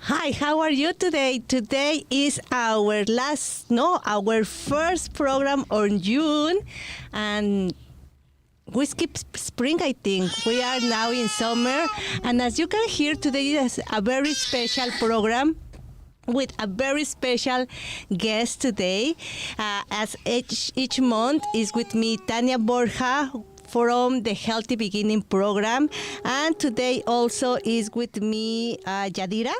Hi, how are you today? Today is our first program on June, and we skip spring, I think. We are now in summer, and as you can hear, today is a very special program with a very special guest today. As each month is with me, Tania Borja from the Healthy Beginning program, and today also is with me, Yadira.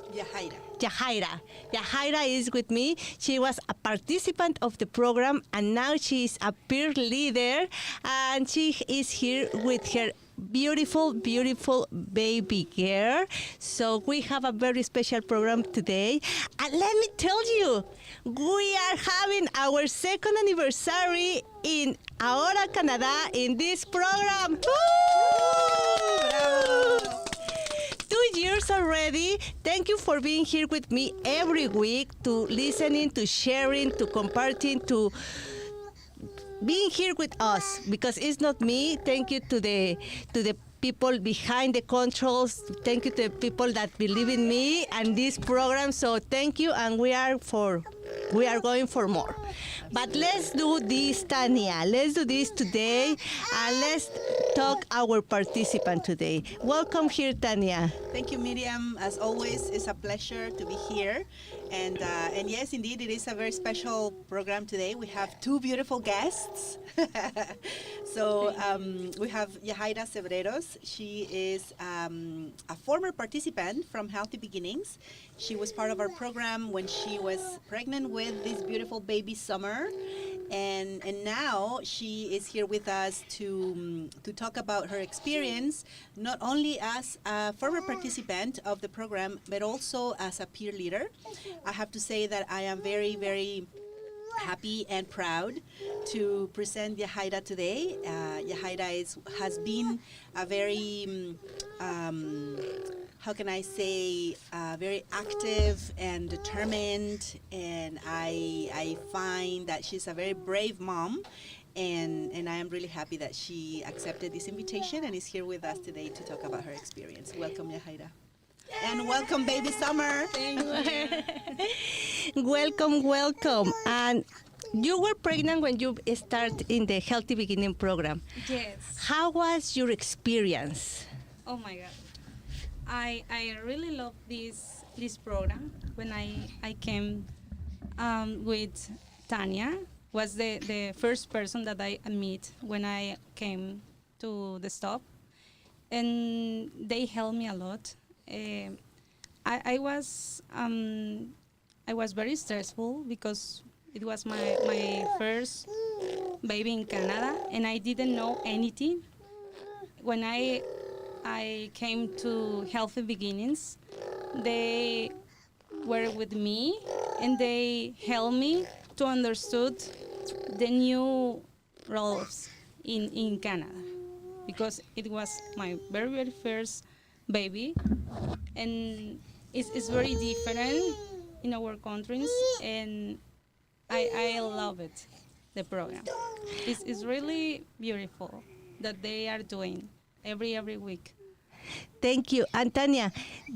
Yahaira. Yahaira. Yahaira is with me. She was a participant of the program and now she is a peer leader and she is here with her beautiful, beautiful baby girl. So we have a very special program today. And let me tell you, we are having our second anniversary in Ahora, Canada in this program. Woo! 2 years already. Thank you for being here with me every week, to listening, to sharing, to comparting, to being here with us, because it's not me. Thank you to the people behind the controls. Thank you to the people that believe in me and this program. So thank you, and we are going for more. But let's do this, Tania. Let's do this today, and let's talk our participant today. Welcome here, Tania. Thank you, Miriam. As always, it's a pleasure to be here. And yes, indeed, it is a very special program today. We have two beautiful guests. So we have Yahaira Cebreros. She is a former participant from Healthy Beginnings. She was part of our program when she was pregnant with this beautiful baby Summer. And now she is here with us to talk about her experience, not only as a former participant of the program, but also as a peer leader. I have to say that I am very, very happy and proud to present Yahaira today. Yahaira has been a very, how can I say, very active and determined, and I find that she's a very brave mom, and I am really happy that she accepted this invitation and is here with us today to talk about her experience. Welcome, Yahaira. And welcome, baby Summer. Thank you. Welcome. And you were pregnant when you started in the Healthy Beginning program. Yes. How was your experience? Oh my God. I really love this program. When I came with Tania, was the first person that I met when I came to the stop, and they helped me a lot. I was very stressful because it was my first baby in Canada, and I didn't know anything. When I came to Healthy Beginnings, they were with me and they helped me to understood the new roles in Canada, because it was my very, very first baby, and it's very different in our countries, and I love it, the program. It's really beautiful that they are doing every week. Thank you. And Tania,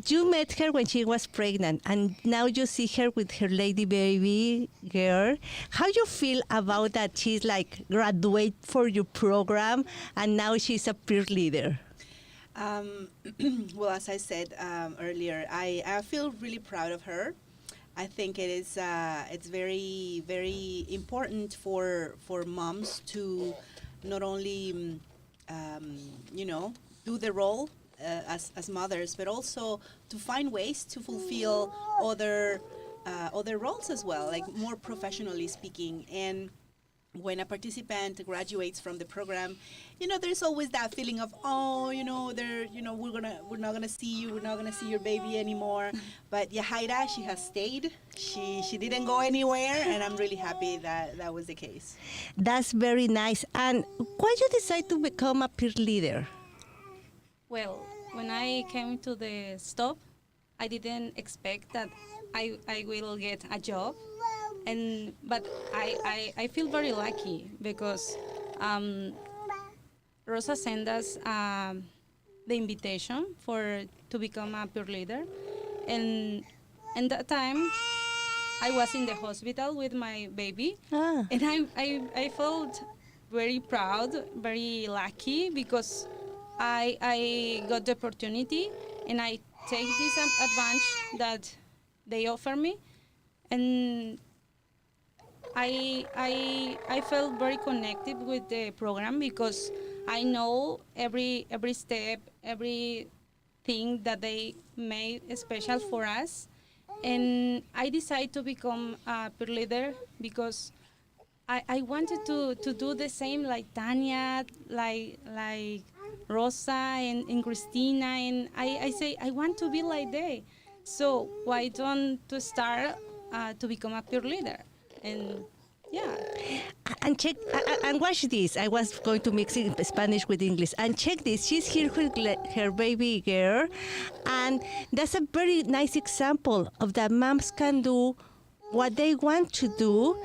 you met her when she was pregnant, and now you see her with her lady baby girl. How you feel about that? She's like graduate for your program, and now she's a peer leader. Well, as I said earlier, I feel really proud of her. I think it's very, very important for moms to not only do the role as mothers, but also to find ways to fulfill other roles as well, like more professionally speaking. And when a participant graduates from the program, there's always that feeling of, we're not gonna see you, we're not gonna see your baby anymore. But Yahaira, she has stayed. She didn't go anywhere, and I'm really happy that was the case. That's very nice. And why you decide to become a peer leader? Well, when I came to the stop, I didn't expect that I will get a job, but I feel very lucky because Rosa sent us the invitation to become a peer leader, And that time I was in the hospital with my baby, Ah. and I felt very proud, very lucky because I got the opportunity and I take this advantage that they offer me, and I felt very connected with the program because I know every step, every thing that they made special for us, and I decided to become a peer leader because I wanted to do the same like Tania, like Rosa and Christina, and I say I want to be like they. So why don't to start to become a peer leader? And yeah, And check and watch this. I was going to mix it Spanish with English. And check this. She's here with her baby girl, and that's a very nice example of that moms can do what they want to do.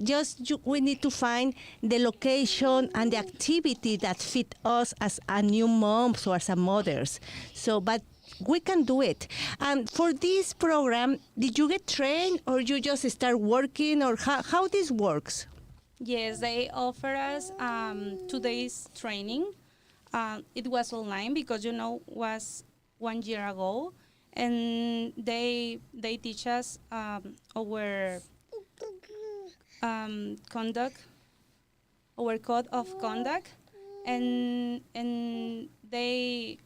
Just we need to find the location and the activity that fit us as a new moms or as a mothers. So, but we can do it. And for this program, did you get trained or you just start working or how this works? yes, they offer us 2 days training. It was online because was 1 year ago, and they teach us our conduct, our code of conduct, and they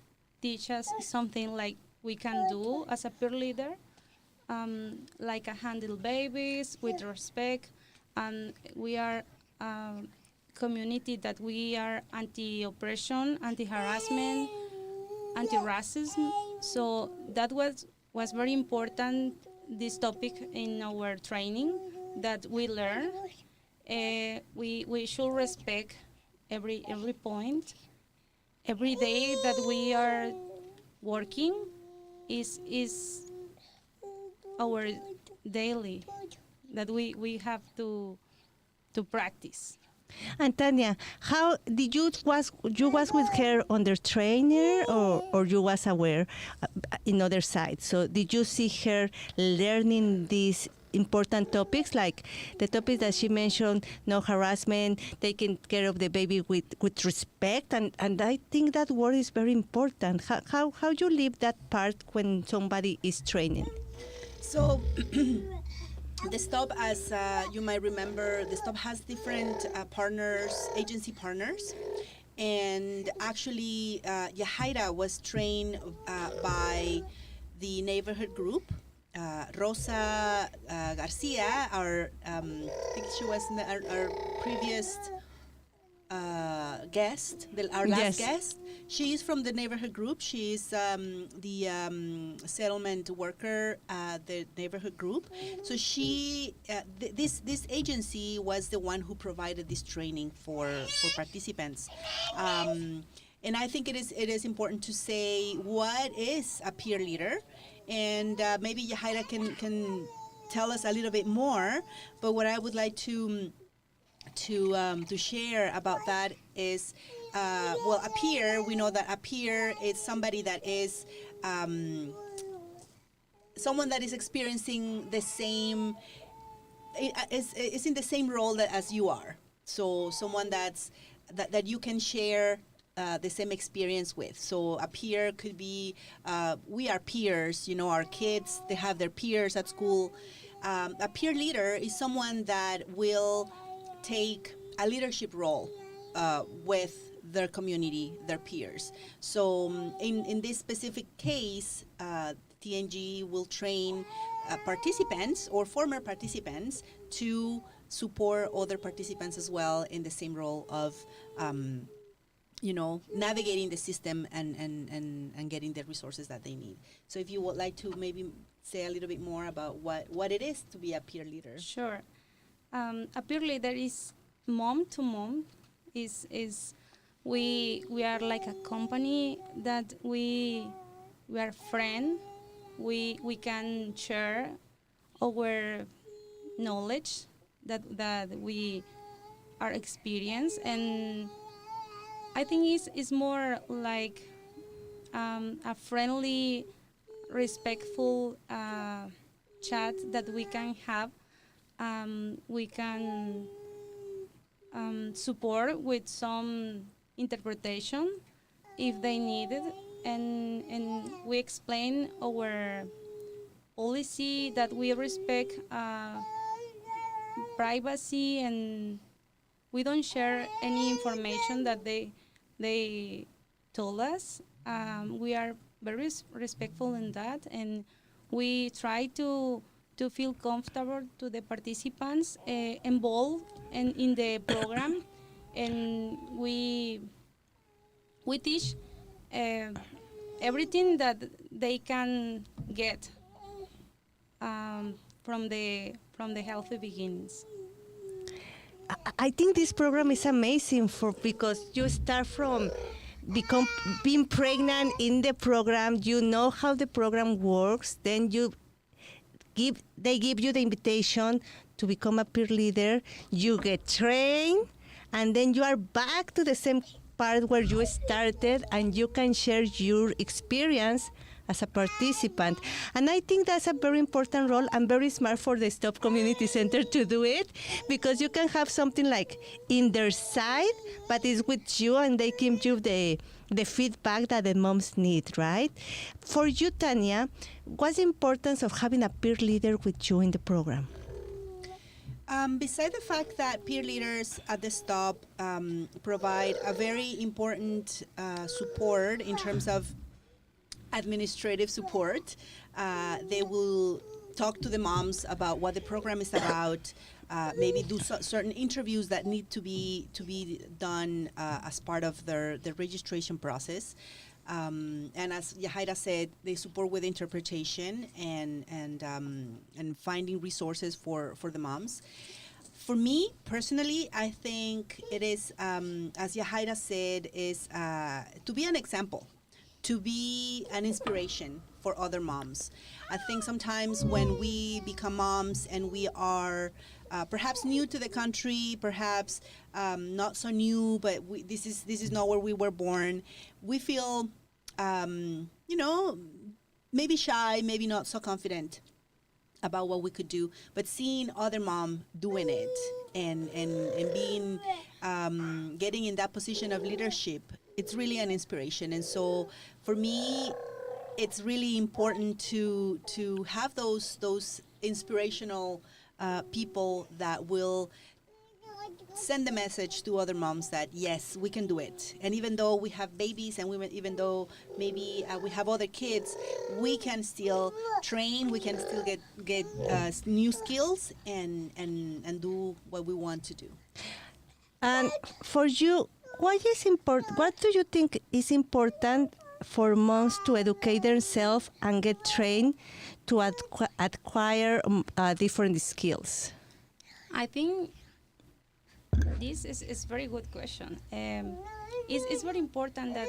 teach us something like we can do as a peer leader, like handle babies with respect, and we are community that we are anti-oppression, anti-harassment, anti-racism. So that was very important, this topic in our training that we learn. We should respect every point. Every day that we are working is our daily that we have to practice. And Tania, how did you was with her on the trainer or you was aware in other sides? So did you see her learning these important topics like the topics that she mentioned, no harassment, taking care of the baby with respect, and I think that word is very important. How you live that part when somebody is training? So the stop, as you might remember, the stop has different partners, agency partners. And actually, Yahaira was trained by the neighborhood group. Rosa Garcia, I think she was our previous guest, our last guest. She is from the neighborhood group. She is the settlement worker, the neighborhood group. So she, this agency was the one who provided this training for participants. And I think it is important to say what is a peer leader, and maybe Yahaira can tell us a little bit more. But what I would like to share about that is, well, a peer, we know that a peer is somebody that is someone that is experiencing the same, is in the same role as you are. So someone that you can share the same experience with. So a peer could be, we are peers, our kids, they have their peers at school. A peer leader is someone that will take a leadership role with their community, their peers. So in this specific case, TNG will train participants or former participants to support other participants as well in the same role of navigating the system and getting the resources that they need. So if you would like to maybe say a little bit more about what it is to be a peer leader. Sure. A peer leader is mom to mom. Is we are like a company that we are friend. We can share our knowledge that we are experienced, and I think it's more like a friendly respectful chat that we can have. We can support with some interpretation if they need it, and we explain our policy that we respect privacy, and we don't share any information that they told us. We are very respectful in that, and we try to feel comfortable to the participants involved in the program, and we teach everything that they can get from the healthy beginnings. I think this program is amazing because you start from being pregnant in the program. You know how the program works. Then they give you the invitation to become a peer leader. You get trained, and then you are back to the same part where you started, and you can share your experience as a participant. And I think that's a very important role and very smart for the Stop Community Center to do it, because you can have something like in their side, but it's with you, and they give you the feedback that the moms need, right? For you, Tania, what's the importance of having a peer leader with you in the program? Beside the fact that peer leaders at the Stop provide a very important support in terms of administrative support, they will talk to the moms about what the program is about, maybe do certain interviews that need to be done as part of the registration process. And as Yahaira said, they support with interpretation and finding resources for the moms. For me personally, I think it is, as Yahaira said, is to be an example, to be an inspiration for other moms. I think sometimes when we become moms and we are perhaps new to the country, perhaps not so new, but this is not where we were born, we feel, maybe shy, maybe not so confident about what we could do. But seeing other mom doing it and being getting in that position of leadership, it's really an inspiration. And so for me, it's really important to have those inspirational people that will send the message to other moms that yes, we can do it. And even though we have babies, and even though maybe we have other kids, we can still train, we can still get new skills and do what we want to do. And for you, what do you think is important for moms to educate themselves and get trained to acquire different skills? I think this is very good question. It's very important that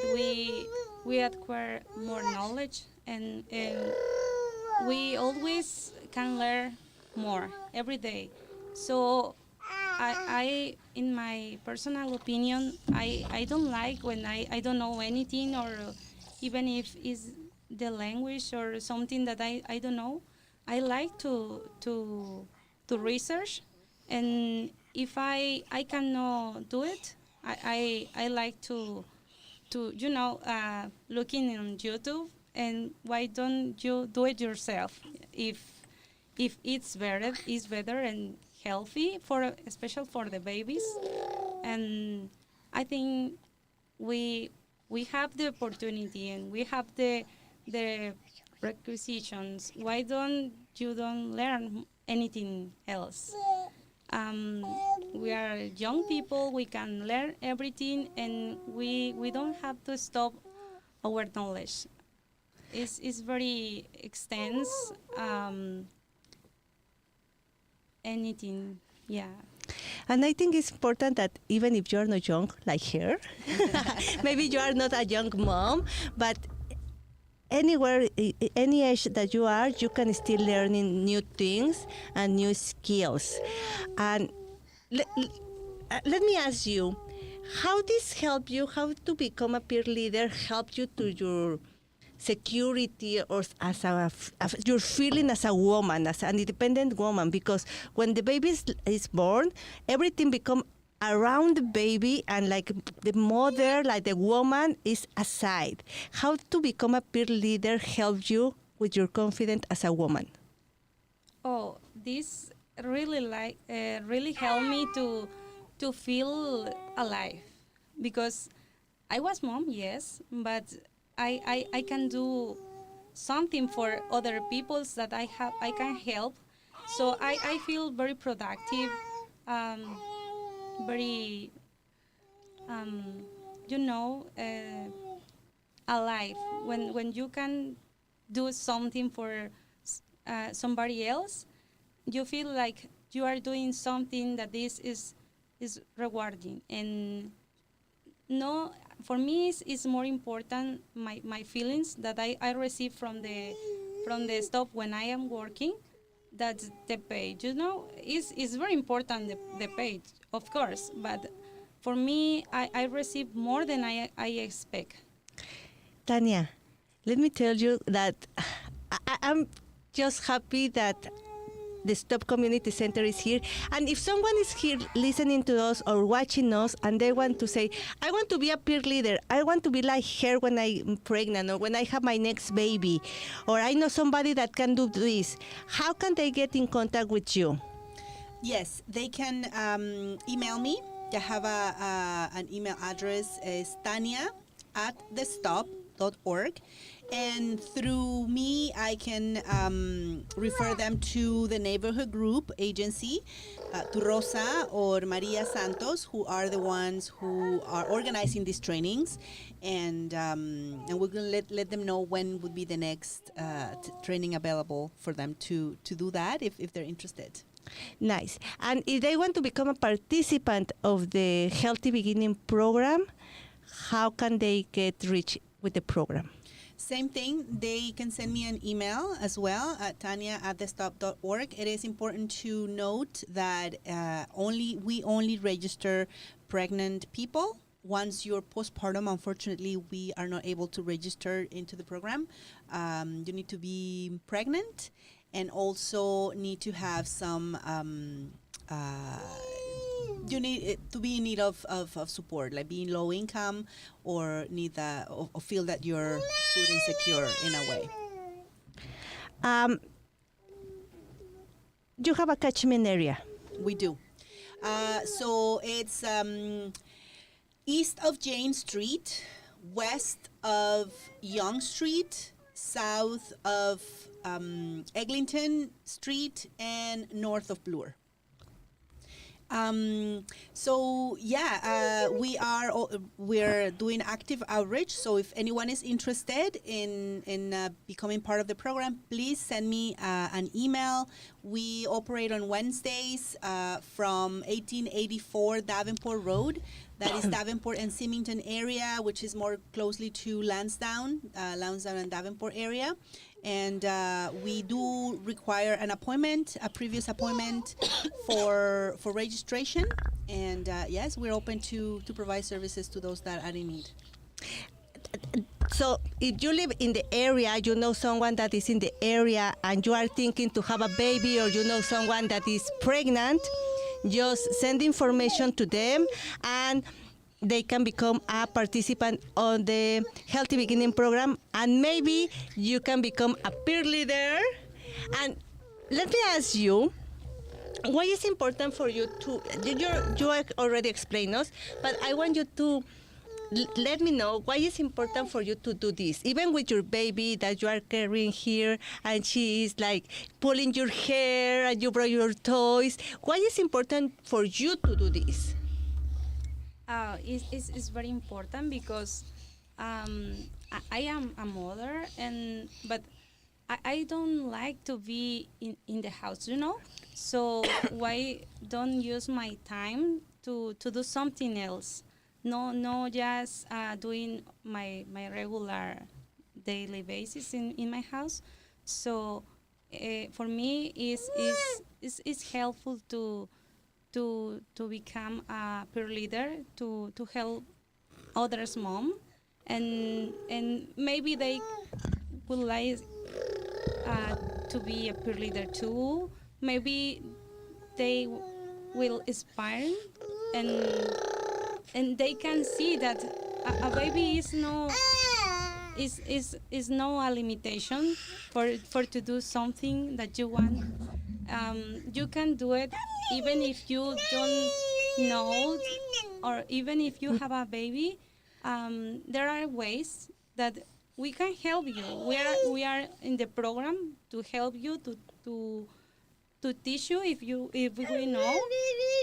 we acquire more knowledge, and we always can learn more every day. So I in my personal opinion, I don't like when I don't know anything, or even if it's the language or something that I don't know. I like to research, and if I cannot do it, I like to looking on YouTube, and why don't you do it yourself if it's better and healthy especially for the babies. And I think we have the opportunity, and we have the requisitions. Why don't you learn anything else? We are young people, we can learn everything, and we don't have to stop our knowledge. It's very extensive, anything, yeah. And I think it's important that even if you're not young, like her, maybe you are not a young mom, but anywhere, any age that you are, you can still learning new things and new skills. And let me ask you, how this help you, how to become a peer leader help you to your security or as you're feeling as a woman, as an independent woman, because when the baby is born, everything becomes around the baby, and like the mother, like the woman, is aside. How to become a peer leader helps you with your confidence as a woman? Oh, this really helped me to feel alive, because I was mom, yes, but I can do something for other peoples that I can help. So I feel very productive, very you know alive when you can do something for somebody else. You feel like you are doing something that this is rewarding. And no, for me it's more important my feelings that I receive from the stuff when I am working. That's the pay, is very important, the pay, of course, but for me I receive more than I expect. Tania, let me tell you that I'm just happy that the Stop Community Center is here. And if someone is here listening to us or watching us and they want to say, I want to be a peer leader, I want to be like her when I'm pregnant or when I have my next baby, or I know somebody that can do this, how can they get in contact with you? Yes, they can email me. I have an email address, is tania@thestop.org. And through me, I can refer them to the neighborhood group agency, to Rosa or Maria Santos, who are the ones who are organizing these trainings. And we're going to let them know when would be the next training available for them to do that if they're interested. Nice. And if they want to become a participant of the Healthy Beginning program, how can they get reached with the program? Same thing, they can send me an email as well at tania@thestop.org. It is important to note that we only register pregnant people. Once you're postpartum, unfortunately, we are not able to register into the program. You need to be pregnant and also need to have some you need to be in need of support, like being low income or need or feel that you're food insecure in a way. You have a catchment area. We do. So it's east of Jane Street, west of Young Street, south of Eglinton Street, and north of Bloor. We're doing active outreach. So if anyone is interested in becoming part of the program, please send me an email. We operate on Wednesdays from 1884 Davenport Road. That is Davenport and Symington area, which is more closely to Lansdowne and Davenport area. And we do require an appointment, a previous appointment for registration. And yes, we're open to provide services to those that are in need. So if you live in the area, you know someone that is in the area and you are thinking to have a baby, or you know someone that is pregnant, just send information to them and they can become a participant on the Healthy Beginning program, and maybe you can become a peer leader. And let me ask you, why is important for you to, you already explained us, but I want you to let me know why it's important for you to do this, even with your baby that you are carrying here and she is like pulling your hair and you brought your toys. Why is important for you to do this? It's very important because I am a mother, but I don't like to be in the house, So why don't use my time to do something else? No, just doing my regular daily basis in my house. So for me, it's helpful to become a peer leader, to help others' mom, and maybe they would like to be a peer leader too. Maybe they will inspire, and they can see that a baby is no a limitation for to do something that you want. You can do it even if you don't know, or even if you have a baby. There are ways that we can help you. We are in the program to help you, to teach you if we know,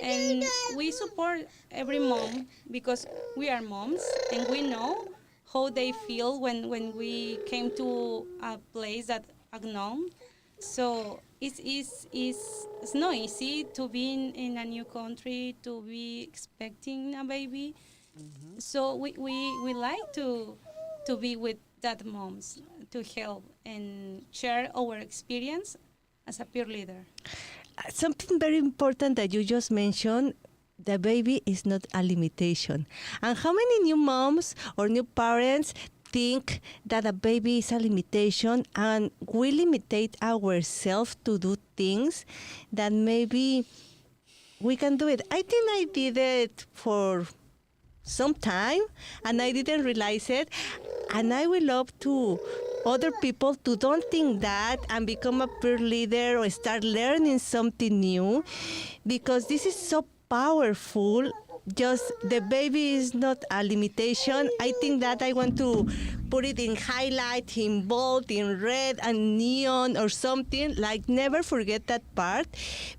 and we support every mom because we are moms and we know how they feel when we came to a place that unknown. So it's not easy to be in a new country, to be expecting a baby. So we like to be with that moms, to help and share our experience as a peer leader. Something very important that you just mentioned, the baby is not a limitation. And how many new moms or new parents think that a baby is a limitation, and we limitate ourselves to do things that maybe we can do it? I think I did it for some time and I didn't realize it, and I will love to other people to don't think that and become a peer leader or start learning something new, because this is so powerful. Just the baby is not a limitation. I think that I want to put it in highlight, in bold, in red and neon or something, like never forget that part,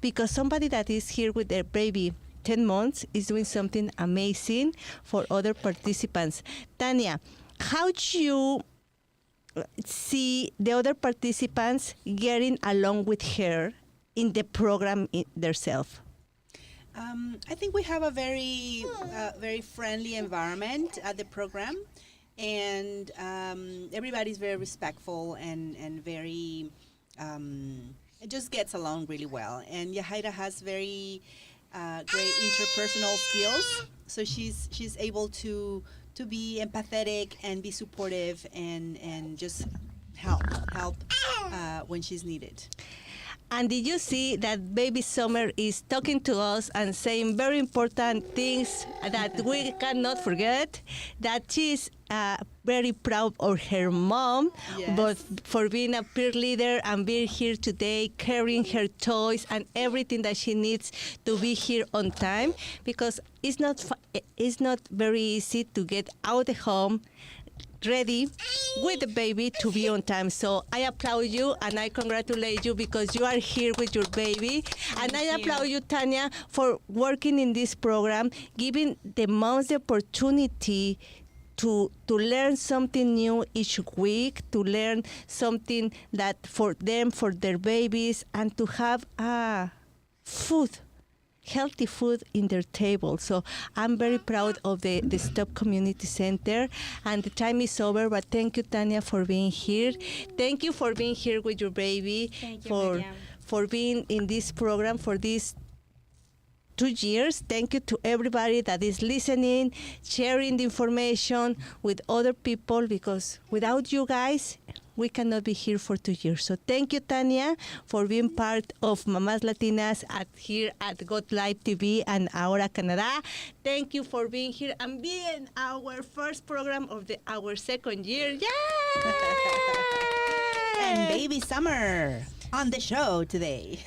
because somebody that is here with their baby 10 months is doing something amazing for other participants. Tania, how do you see the other participants getting along with her in the program themselves? I think we have a very friendly environment at the program, and everybody's very respectful and very it just gets along really well. And Yahaira has very great interpersonal skills, so she's able to be empathetic and be supportive and just help when she's needed. And did you see that baby Summer is talking to us and saying very important things that we cannot forget? That she's very proud of her mom, Yes. but for being a peer leader and being here today, carrying her toys and everything that she needs to be here on time, because it's not very easy to get out of home ready with the baby to be on time. So I applaud you and I congratulate you because you are here with your baby. And I applaud you, Tania, for working in this program, giving the moms the opportunity to learn something new each week, to learn something that for them, for their babies, and to have healthy food in their table. So I'm very proud of the Stop Community Center, and the time is over, but thank you, Tania, for being here. Thank you for being here with your baby. Thank you, Miriam. For being in this program for these 2 years. Thank you to everybody that is listening, sharing the information with other people, because without you guys, we cannot be here for 2 years. So thank you, Tania, for being part of Mamás Latinas here at Golive TV and Ahora Canada. Thank you for being here and being our first program of our second year. Yay! And baby Summer on the show today.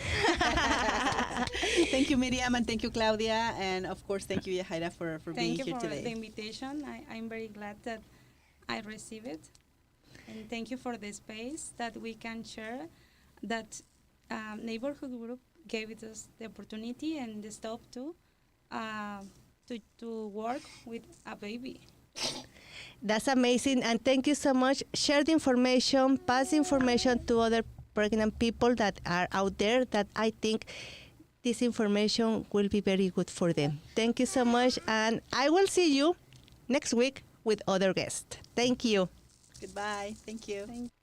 Thank you, Miriam, and thank you, Claudia, and of course, thank you, Yahaira, for being here today. Thank you for the invitation. I'm very glad that I received it. And thank you for the space that we can share, that neighborhood group gave us the opportunity and the stuff to work with a baby. That's amazing, and thank you so much. Share the information, pass the information to other pregnant people that are out there, that I think this information will be very good for them. Thank you so much, and I will see you next week with other guests. Thank you. Goodbye. Thank you. Thank you.